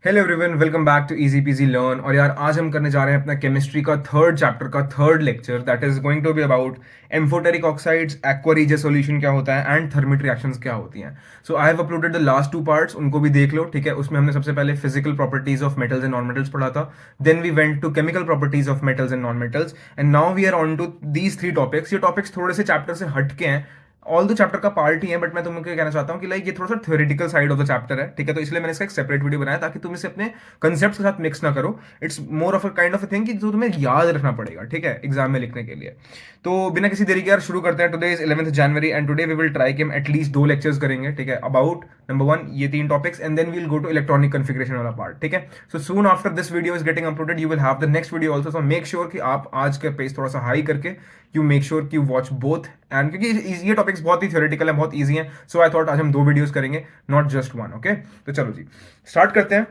Hello everyone, welcome back to easy PG learn. और यार आज हम करने जा रहे हैं अपना केमिस्ट्री का थर्ड चैप्टर का third lecture that is going to be about amphoteric oxides, aqueous solution क्या होता है एंड थर्मिट रिएक्शंस क्या होती हैं। So I have uploaded the last two parts, उनको भी देख लो। ठीक है, उसमें हमने सबसे पहले physical properties of metals and non metals पढ़ा था। Then we went to chemical properties of metals and non metals and now we are on to these three topics. ये टॉपिक्स थोड़े से चैप्टर से हटके हैं, ऑल द चैप्टर का part ही है, बट मैं तुमको कहना चाहता हूँ कि लाइक ये थोड़ा सा theoretical side of the chapter है। ठीक है, तो इसलिए मैंने इसका एक सेपरेट वीडियो बनाया ताकि तुम इसे अपने कंसेप्ट के साथ मिक्स ना करो। It's more of a kind of a thing कि जो तुम्हें याद रखना पड़ेगा, ठीक है, एग्जाम में लिखने के लिए। तो बिना किसी देरी के यार शुरू करते हैं। Today is 11th January and today we will try कि हम एटलीस्ट 2 लेक्चर्स करेंगे। ठीक है, अबाउट नंबर 1 ये 3 topics and then we'll go to electronic configuration वाला पार्ट। ठीक है, so soon after this video is getting uploaded you will have the next video also. So make sure कि आप आज का पेस थोड़ा सा हाई करके यू मेक श्योर कि यू वॉच बोथ। एंड क्योंकि ये टॉपिक्स बहुत ही थ्योरेटिकल है, बहुत ईजी हैं, सो आई थॉट आज हम 2 वीडियोस करेंगे, नॉट जस्ट वन। ओके, तो चलो जी स्टार्ट करते हैं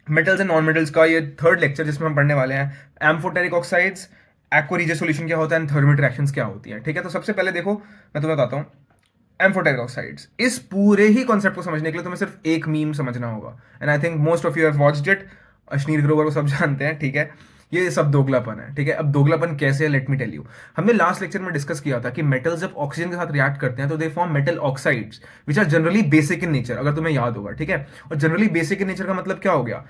मेटल्स एंड नॉन मेटल्स का ये थर्ड लेक्चर, जिसमें हम पढ़ने वाले हैं amphoteric oxides, aqueous solution क्या होता है एंड थर्मिट रिएक्शंस क्या होती हैं। ठीक है, तो सबसे पहले देखो मैं तुम्हें बताता हूँ एम्फोटेरिक ऑक्साइड्स। इस पूरे ही कॉन्सेप्ट को समझने के लिए तुम्हें सिर्फ एक मीम समझना होगा and I think most of you have watched it. Ashneer Grover को सब जानते हैं। ठीक है, ये सब दोगलापन है। ठीक है, अब दोगलापन कैसे है, लेट मी टेल यू। हमने लास्ट लेक्चर में डिस्कस किया था कि मेटल्स जब ऑक्सीजन के साथ रिएक्ट करते हैं तो they form metal oxides which are generally basic in nature, अगर तुम्हें याद होगा। ठीक है, और जनरली बेसिक इन नेचर का मतलब क्या हो गया?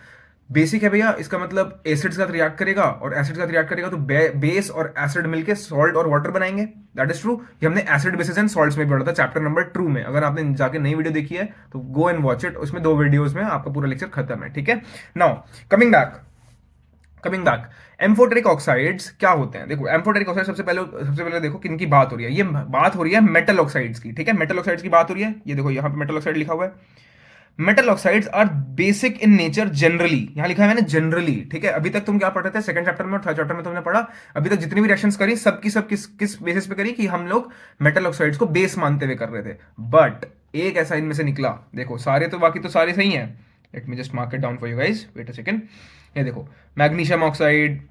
बेसिक है भैया, इसका मतलब एसिड के साथ रिएक्ट करेगा और एसिड के साथ रिएक्ट करेगा तो बेस और एसिड मिलके सॉल्ट और वाटर बनाएंगे। That is true. ये हमने एसिड बेसिस एंड सॉल्ट्स में भी पढ़ा था चैप्टर नंबर 2 में। अगर आपने जाके नई वीडियो देखी है तो गो एंड वॉच इट, उसमें 2 वीडियोस में आपका पूरा लेक्चर खत्म है। ठीक है, now coming back amphoteric oxides क्या होते हैं। देखो एम्फोटेरिक ऑक्साइड सबसे पहले देखो किन की बात हो रही है। ये बात हो रही है मेटल ऑक्साइड्स की। ठीक है, मेटल ऑक्साइड्स की बात हो रही है। ये देखो यहाँ पे मेटल ऑक्साइड लिखा हुआ है। Metal oxides are basic in nature generally, यहां लिखा है मैंने जनरली। ठीक है, अभी तक तुम क्या पढ़ रहे थे सेकंड चैप्टर में और थर्ड चैप्टर में तुमने पढ़ा, अभी तक जितनी भी रिएक्शंस करी सबकी सब किस बेसिस पे करी कि हम लोग मेटल ऑक्साइड्स को बेस मानते हुए कर रहे थे। बट एक ऐसा इनमें से निकला, देखो सारे तो बाकी तो सारे सही हैं। Let me just mark it down for you guys, wait a second. ये देखो magnesium oxide,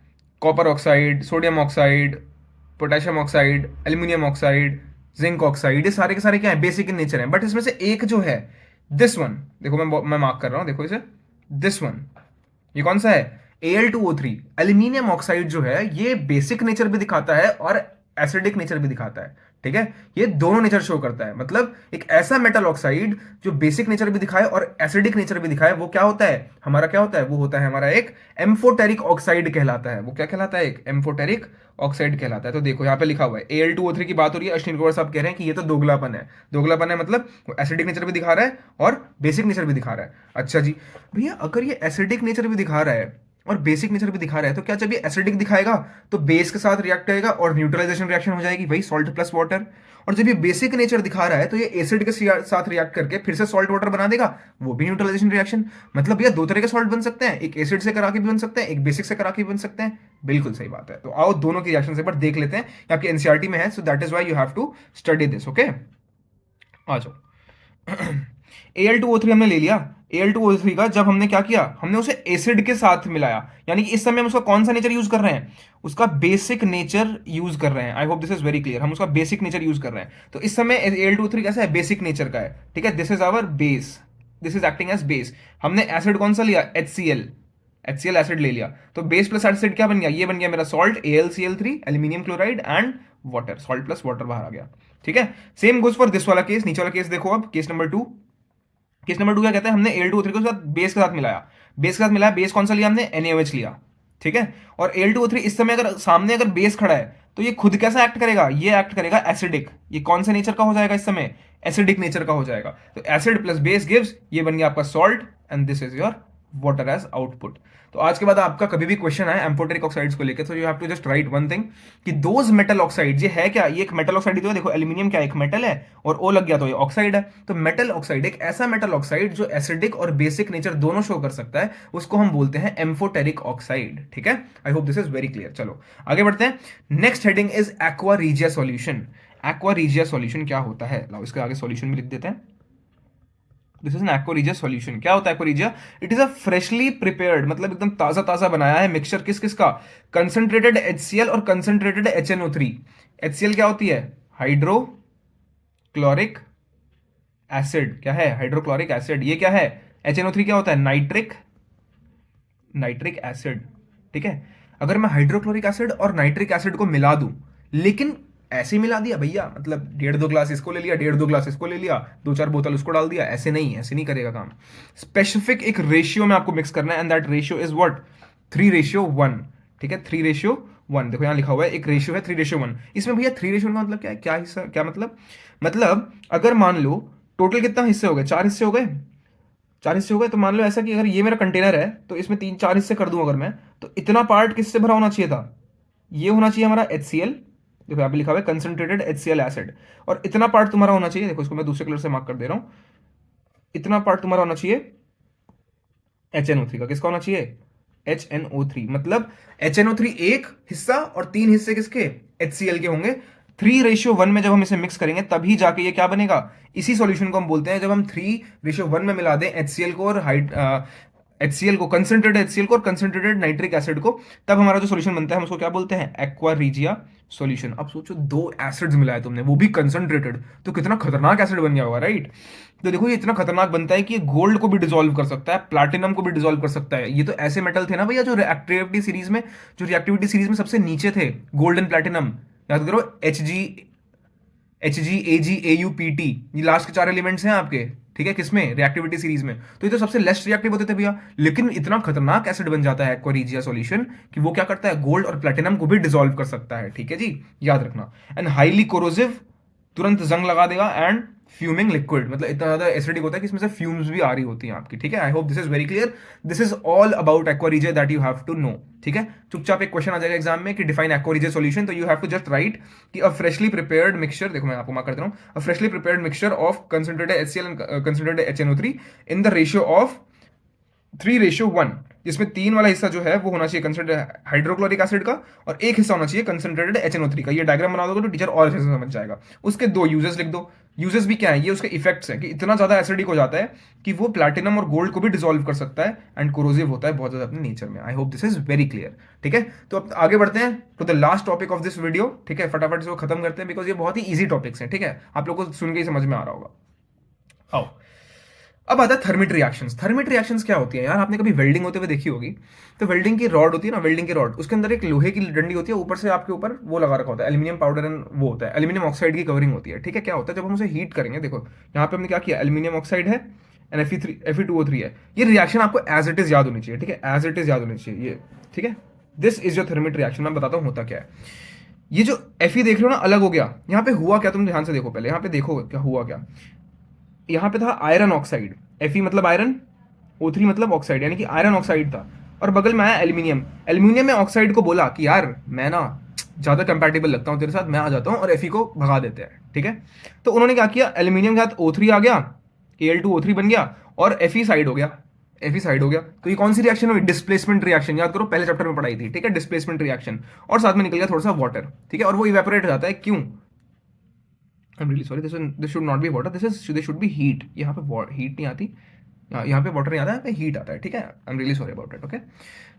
copper oxide, sodium oxide, potassium oxide, aluminium oxide, zinc oxide, ये सारे के सारे क्या है, बेसिक इन नेचर है। बट इसमें से एक जो है दिस वन, देखो मैं मार्क कर रहा हूं, देखो इसे, दिस वन, ये कौन सा है, Al2O3। एल्यूमिनियम ऑक्साइड जो है ये बेसिक नेचर भी दिखाता है और एसिडिक नेचर भी दिखाता है। ठीक है, ये दोनों नेचर शो करता है। मतलब एक ऐसा मेटल ऑक्साइड जो बेसिक नेचर भी दिखाए और एसिडिक नेचर भी दिखाए, वो क्या होता है हमारा, क्या होता है, वो होता है हमारा एक एम्फोटेरिक ऑक्साइड कहलाता है। वो क्या कहलाता है, एक एम्फोटेरिक ऑक्साइड कहलाता है। तो देखो यहाँ पे लिखा हुआ है Al2O3 की बात हो रही है। अश्विन कुमार साहब कह रहे हैं कि ये तो दोगलापन है। दोगलापन है मतलब वो एसिडिक नेचर भी दिखा रहा है और बेसिक नेचर भी दिखा रहा है। अच्छा जी, भैया अगर ये एसिडिक नेचर भी दिखा रहा है और बेसिक नेचर भी दिखा रहा है तो क्या जब ये एसिडिक दिखाएगा तो बेस के साथ रिएक्ट करेगा और न्यूट्रलाइजेशन रिएक्शन हो जाएगी, वही सॉल्ट प्लस वाटर। और जब ये बेसिक नेचर दिखा रहा है तो ये एसिड के साथ रिएक्ट करके फिर से सॉल्ट वाटर बना देगा, वो भी न्यूट्रलाइजेशन रिएक्शन। मतलब भैया 2 तरह के सॉल्ट बन सकते हैं, एक एसिड से करा के भी बन सकते हैं, एक बेसिक से करा के भी बन सकते हैं। बिल्कुल सही बात है। तो आओ दोनों की रिएक्शन एक बार देख लेते हैं, ये आपके एनसीईआरटी में है, so that is why you have to study this. Okay, आ जाओ। Al2O3 हमने ले लिया। Al2O3 का जब हमने क्या किया, हमने उसे एसिड के साथ मिलाया, यानी कि इस समय हम उसका कौन सा नेचर यूज कर रहे हैं, उसका बेसिक नेचर यूज कर रहे हैं। आई hope this is very clear, हम उसका बेसिक नेचर यूज कर रहे हैं। तो इस समय Al2O3 कैसा है, बेसिक नेचर का है। ठीक है, this is our base, this is acting as base. हमने एसिड कौन सा लिया, HCl एसिड ले लिया। तो बेस प्लस एसिड क्या बन गया, ये बन गया मेरा salt AlCl3, aluminium chloride and water, salt plus water बाहर आ गया। ठीक है, सेम गोज फॉर दिस वाला केस। नीचे वाला केस देखो, अब केस नंबर 2। केस नंबर 2 क्या कहता है, हमने Al2O3 को साथ बेस के साथ मिलाया। बेस के साथ मिलाया, बेस कौन सा लिया हमने, NaOH लिया। ठीक है, और Al2O3 इस समय अगर सामने अगर बेस खड़ा है तो ये खुद कैसा एक्ट करेगा, ये एक्ट करेगा एसिडिक। ये कौन से नेचर का हो जाएगा इस समय, एसिडिक नेचर का हो जाएगा। तो एसिड प्लस बेस गिव्स, ये बन गया आपका salt and this is your water as output. तो आज के बाद आपका कभी भी क्वेश्चन आए एम्फोटेरिक ऑक्साइड्स को लेकर, तो you have to just write one thing कि दोज मेटल ऑक्साइड, ये है क्या, ये एक मेटल ऑक्साइड ही तो है। देखो एल्यूमिनियम क्या एक मेटल है और ओ लग गया तो ये ऑक्साइड है। तो मेटल ऑक्साइड एक ऐसा मेटल ऑक्साइड जो एसिडिक और बेसिक नेचर दोनों शो कर सकता है, उसको हम बोलते हैं एम्फोटेरिक ऑक्साइड। ठीक है, I hope this is very clear. चलो आगे बढ़ते हैं। Next heading is aqua regia solution. Aqua regia solution क्या होता है, लाओ इसके आगे सॉल्यूशन भी लिख देते हैं। This is an aqua solution. क्या होता है aqua, it is a freshly prepared, मतलब एकदम ताजा ताजा बनाया है मिक्सचर किस किस का, कंसंट्रेटेड HCl और कंसंट्रेटेड HNO3। HCl क्या होती है, हाइड्रोक्लोरिक एसिड। क्या है, हाइड्रोक्लोरिक एसिड। ये क्या है, HNO3 क्या होता है, नाइट्रिक नाइट्रिक एसिड, ठीक है, अगर मैं हाइड्रोक्लोरिक एसिड और नाइट्रिक एसिड को मिला दूं, लेकिन ऐसे ही मिला दिया भैया, मतलब 1.5-2 ग्लास इसको ले लिया, 1.5-2 ग्लास इसको ले लिया, 2-4 बोतल उसको डाल दिया, ऐसे नहीं करेगा काम। स्पेसिफिक एक रेशियो में आपको मिक्स करना है, and that ratio is what, 3:1। ठीक है, 3:1। देखो यहाँ लिखा हुआ है एक रेशियो है 3:1। इसमें भैया 3:1 का मतलब क्या है, क्या हिस्सा, क्या मतलब अगर मान लो टोटल कितना हिस्से हो गए, 4 हिस्से हो गए, 4 हिस्से हो गए, तो मान लो ऐसा कि अगर ये मेरा कंटेनर है तो इसमें 3-4 हिस्से कर दूं अगर मैं, तो इतना पार्ट किससे भरा होना चाहिए था, ये होना चाहिए हमारा HCl, देखो यहाँ पे लिखा हुआ है कंसंट्रेटेड HCl एसिड, और इतना पार्ट तुम्हारा होना चाहिए, देखो इसको मैं दूसरे कलर से मार्क कर दे रहा हूं, इतना पार्ट तुम्हारा होना चाहिए HNO3 का। किसका होना चाहिए, HNO3, मतलब HNO3 एक हिस्सा और 3 हिस्से किसके, HCl के होंगे। 3:1 में जब हम इसे मिक्स करेंगे तभी जाके ये क्या बनेगा, इसी सॉल्यूशन को हम बोलते हैं, जब हम 3:1 में मिला दें HCl को और HCl को, कंसंट्रेटेड HCl को और कंसंट्रेटेड नाइट्रिक एसिड को, तब हमारा जो सॉल्यूशन बनता है हम उसको क्या बोलते हैं, एक्वा रीजिया सॉल्यूशन। अब सोचो 2 एसिड्स मिलाए तुमने, वो भी कंसंट्रेटेड, तो कितना खतरनाक एसिड बन गया होगा, राइट। तो देखो ये इतना खतरनाक बनता है कि ये गोल्ड को भी डिसॉल्व कर सकता है, प्लैटिनम को भी डिसॉल्व कर सकता है। ये तो ऐसे मेटल थे ना भैया जो रिएक्टिविटी सीरीज में सबसे नीचे थे, गोल्ड एंड प्लैटिनम। याद करो, Hg Ag Au Pt, ये लास्ट के 4 एलिमेंट्स हैं आपके, ठीक है, किसमें, रिएक्टिविटी सीरीज में। तो ये तो सबसे लेस रिएक्टिव होते थे भैया, लेकिन इतना खतरनाक एसिड बन जाता है एक्वा सॉल्यूशन कि वो क्या करता है, गोल्ड और प्लैटिनम को भी डिसॉल्व कर सकता है, ठीक है जी, याद रखना। एंड हाईली कोरोसिव, तुरंत जंग लगा देगा, एंड फ्यूमिंग लिक्विड, मतलब इतना ज्यादा एसिडिक होता है कि इसमें से फ्यूम्स भी आ रही होती हैं आपकी, ठीक है। I hope this is very clear, this is all about aqua regia that you have to know, ठीक है। चुपचाप एक क्वेश्चन आ जाएगा एग्जाम में कि डिफाइन एक्वा रीजिया सॉल्यूशन, तो you have to just write कि अ फ्रेशली प्रिपेयर्ड मिक्सचर, देखो मैं आपको मार्क कर दे रहा हूं, a freshly prepared mixture of concentrated HCl and concentrated HNO3 in the ratio of 3:1, जिसमें 3 वाला हिस्सा जो है वो होना चाहिए कंसंट्रेटेड हाइड्रोक्लोरिक एसिड का, और एक हिस्सा होना चाहिए कंसंट्रेटेड HNO3 का। ये डायग्राम बना दोगे तो टीचर और अच्छे से समझ जाएगा। उसके 2 यूजेस लिख दो। यूजेस भी क्या है, ये उसके इफेक्ट्स हैं कि इतना ज्यादा एसिडिक हो जाता है कि वो प्लैटिनम और गोल्ड को भी डिसॉल्व कर सकता है, एंड कोरोसिव होता है बहुत ज्यादा अपने नेचर में। I hope this is very clear, ठीक है। तो अब आगे बढ़ते हैं to the last topic of this video, ठीक है, फटाफट से वो खत्म करते हैं, बिकॉज ये बहुत ही ईजी टॉपिक्स हैं, ठीक है, आप लोग को सुन के ही समझ में आ रहा होगा। आओ, अब आता है थर्मिट रिएक्शंस। थर्मिट रिएक्शंस क्या होती है यार, आपने कभी वेल्डिंग होते हुए देखी होगी, तो वेल्डिंग की रॉड होती है ना, वेल्डिंग की रॉड, उसके अंदर एक लोहे की डंडी होती है, ऊपर से आपके ऊपर वो लगा रखा होता है एल्यूमिनियम पाउडर, एंड वो होता है एल्यूमिनियम ऑक्साइड की कवरिंग होती है, ठीक है। क्या होता है जब हम उसे हीट करेंगे, देखो यहाँ पे हमने क्या किया, एल्यूमिनियम ऑक्साइड है एंड Fe2O3 है, ये रिएक्शन आपको एज इट इज याद होनी चाहिए, ठीक है, एज इट इज याद होनी चाहिए ये, ठीक है। This is your thermite reaction. मैं बताता हूँ होता क्या है। ये जो Fe देख रहे हो ना, अलग हो गया, यहाँ पे हुआ क्या, तुम ध्यान से देखो पहले, यहाँ पे देखो क्या हुआ, क्या यहाँ पे था आयरन ऑक्साइड, Fe मतलब आयरन, O3 मतलब ऑक्साइड, यानी कि आयरन ऑक्साइड था, और बगल में आया एल्यूमिनियम। एल्यूमिनियम ने ऑक्साइड को बोला कि यार मैं ना ज्यादा कंपैटिबल लगता हूँ तेरे साथ, मैं आ जाता हूँ, और Fe को भगा देते हैं, ठीक है। तो उन्होंने क्या किया, एल्यूमिनियम के साथ O3 आ गया, Al2O3 बन गया, और Fe साइड हो गया, Fe साइड हो गया। तो ये कौन सी रिएक्शन हुई, डिस्प्लेसमेंट रिएक्शन, याद करो पहले चैप्टर में पढ़ाई थी, ठीक है, डिस्प्लेसमेंट रिएक्शन। और साथ में निकल गया थोड़ा सा वाटर, ठीक है, और वो इवेपोरेट हो जाता है, क्यों, I am really sorry, this should not be water, this should be heat. यहाँ पे हीट नहीं आती, यहाँ पे वाटर नहीं आता है, यहाँ पे हीट आता है, ठीक है। I am really sorry about it, okay.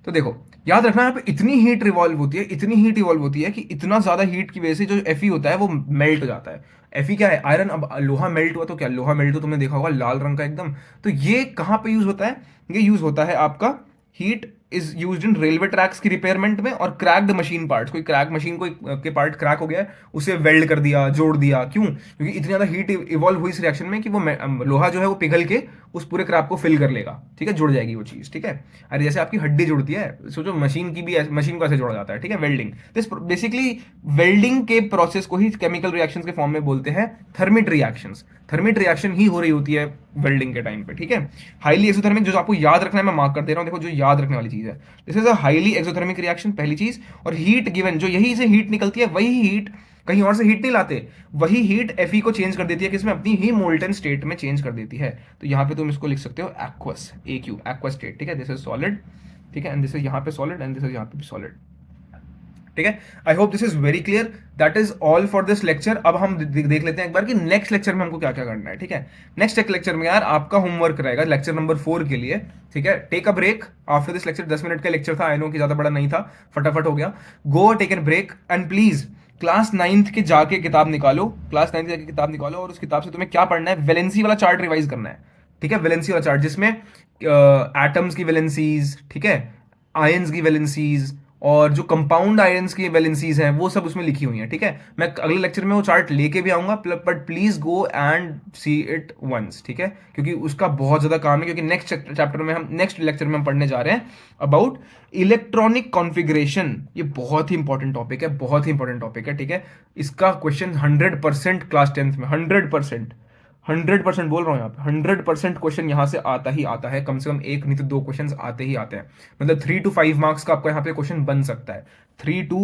तो देखो याद रखना, यहाँ पे इतनी हीट रिवॉल्व होती है, इतनी हीट इवॉल्व होती है कि इतना ज्यादा हीट की वजह से जो Fe होता है वो मेल्ट हो जाता है। Fe क्या है, आयरन। अब लोहा मेल्ट हुआ तो क्या, लोहा मेल्ट हो तुमने देखा होगा लाल रंग का एकदम, तो ये कहाँ पे यूज होता है, ये यूज होता है आपका, heat is used in railway tracks की रिपेयरमेंट में, और क्रैक्ड मशीन पार्ट्स, कोई क्रैक मशीन कोई के पार्ट क्रैक हो गया है, उसे वेल्ड कर दिया, जोड़ दिया, क्यों, क्योंकि इतनी ज्यादा हीट इवॉल्व हुई इस रिएक्शन में कि वो लोहा जो है वो पिघल के उस पूरे क्रैक को फिल कर लेगा, ठीक है, जुड़ जाएगी वो चीज, ठीक है। अरे जैसे आपकी हड्डी जुड़ती है, सोचो मशीन की भी, मशीन को ऐसे जोड़ा जाता है, ठीक है, वेल्डिंग। दिस बेसिकली वेल्डिंग के प्रोसेस को ही केमिकल रिएक्शंस के फॉर्म में बोलते हैं थर्मिट रिएक्शंस। थर्मिट रिएक्शन ही हो रही होती है वेल्डिंग के टाइम पे, ठीक है। हाईली एक्सोथर्मिक, जो आपको याद रखना है मैं मार्क कर दे रहा हूं, देखो जो याद रखने वाली चीज है, this is a highly exothermic reaction, पहली चीज। और हीट गिवन, जो यही से हीट निकलती है, वही हीट कहीं और से हीट नहीं लाते, वही हीट Fe को चेंज कर देती है, किसमें, अपनी ही मोल्टन स्टेट में चेंज कर देती है। तो यहाँ पे तुम इसको लिख सकते हो एक्वस, AQ, एक्वा स्टेट, ठीक है, दिस इज सॉलिड, ठीक है, एंड दिस इज यहाँ पे सॉलिड, एंड दिस इज यहाँ पे भी सॉलिड, ठीक है। I hope this is very clear, that is all for this lecture. अब हम देख लेते हैं एक बार कि नेक्स्ट लेक्चर में हमको क्या क्या करना है, ठीक है। नेक्स्ट एक लेक्चर में यार आपका होमवर्क रहेगा लेक्चर नंबर 4 के लिए, ठीक है। Take a break after this lecture, 10 minute का लेक्चर था, आई नो कि ज्यादा बड़ा नहीं था, फटाफट हो गया। Go take an break, and please class 9th के जाके किताब निकालो, क्लास 9th जाके किताब निकालो, और उस किताब से तुम्हें क्या पढ़ना है, वैलेंसी वाला चार्ट रिवाइज करना है, ठीक है, वैलेंसी वाला चार्ट, जिसमें एटम्स की वैलेंसीज, ठीक है, आयंस की वैलेंसीज और जो कंपाउंड आयंस की वैलेंसीज हैं वो सब उसमें लिखी हुई हैं, ठीक है। मैं अगले लेक्चर में वो चार्ट लेके भी आऊंगा, but please go and see it once, ठीक है, क्योंकि उसका बहुत ज्यादा काम है, क्योंकि नेक्स्ट लेक्चर में हम पढ़ने जा रहे हैं अबाउट इलेक्ट्रॉनिक कॉन्फ़िगरेशन। ये बहुत ही इंपॉर्टेंट टॉपिक है, बहुत ही इंपॉर्टेंट टॉपिक है, ठीक है। इसका क्वेश्चन 100% क्लास 10th में, 100%, 100% बोल रहा हूँ यहाँ पे, 100% क्वेश्चन यहाँ से आता ही आता है, कम से कम एक नहीं तो दो क्वेश्चन आते ही आते हैं। मतलब 3 to 5 मार्क्स का आपका यहाँ पे क्वेश्चन बन सकता है। 3 to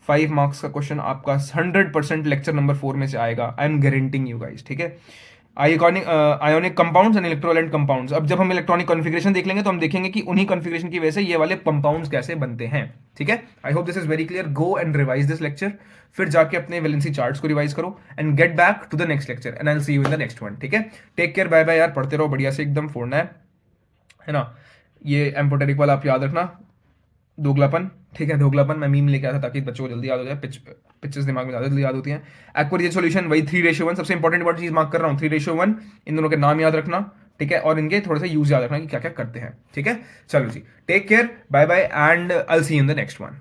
5 मार्क्स का क्वेश्चन आपका 100% लेक्चर नंबर 4 में से आएगा, I am guaranteeing you guys, ठीक है। Ionic compounds and electrolyte compounds. अब जब हम इलेक्ट्रॉनिक कॉन्फ़िगरेशन देख लेंगे तो हम देखेंगे कि उन्हीं कॉन्फ़िगरेशन की वजह से ये वाले कंपाउंड्स कैसे बनते हैं, ठीक है। I hope this is very clear. Go and revise this lecture, फिर जाके अपने वैलेंसी चार्ट्स को रिवाइज करो and get back to the next lecture and I will see you in the next one, ठीक है। टेक केयर, बाय बाय यार, पढ़ते रहो बढ़िया से, एकदम फोड़ना है ना। ये एम्पोटेरिक वाला आप याद रखना, दोगलापन, ठीक है, दोगलापन मैं मीम लेके आया था ताकि बच्चों को जल्दी याद हो जाए, पिक्चर्स दिमाग में ज़्यादा जल्दी याद होती हैं। एक्वारियस सॉल्यूशन वही 3:1, सबसे इंपॉर्टेंट वर्ड चीज मार्क कर रहा हूँ, 3:1। इन दोनों के नाम याद रखना, ठीक है, और इनके थोड़ा सा यूज याद रखना कि क्या क्या करते हैं, ठीक है। चलो जी, take care, bye bye and I will see you in the next one.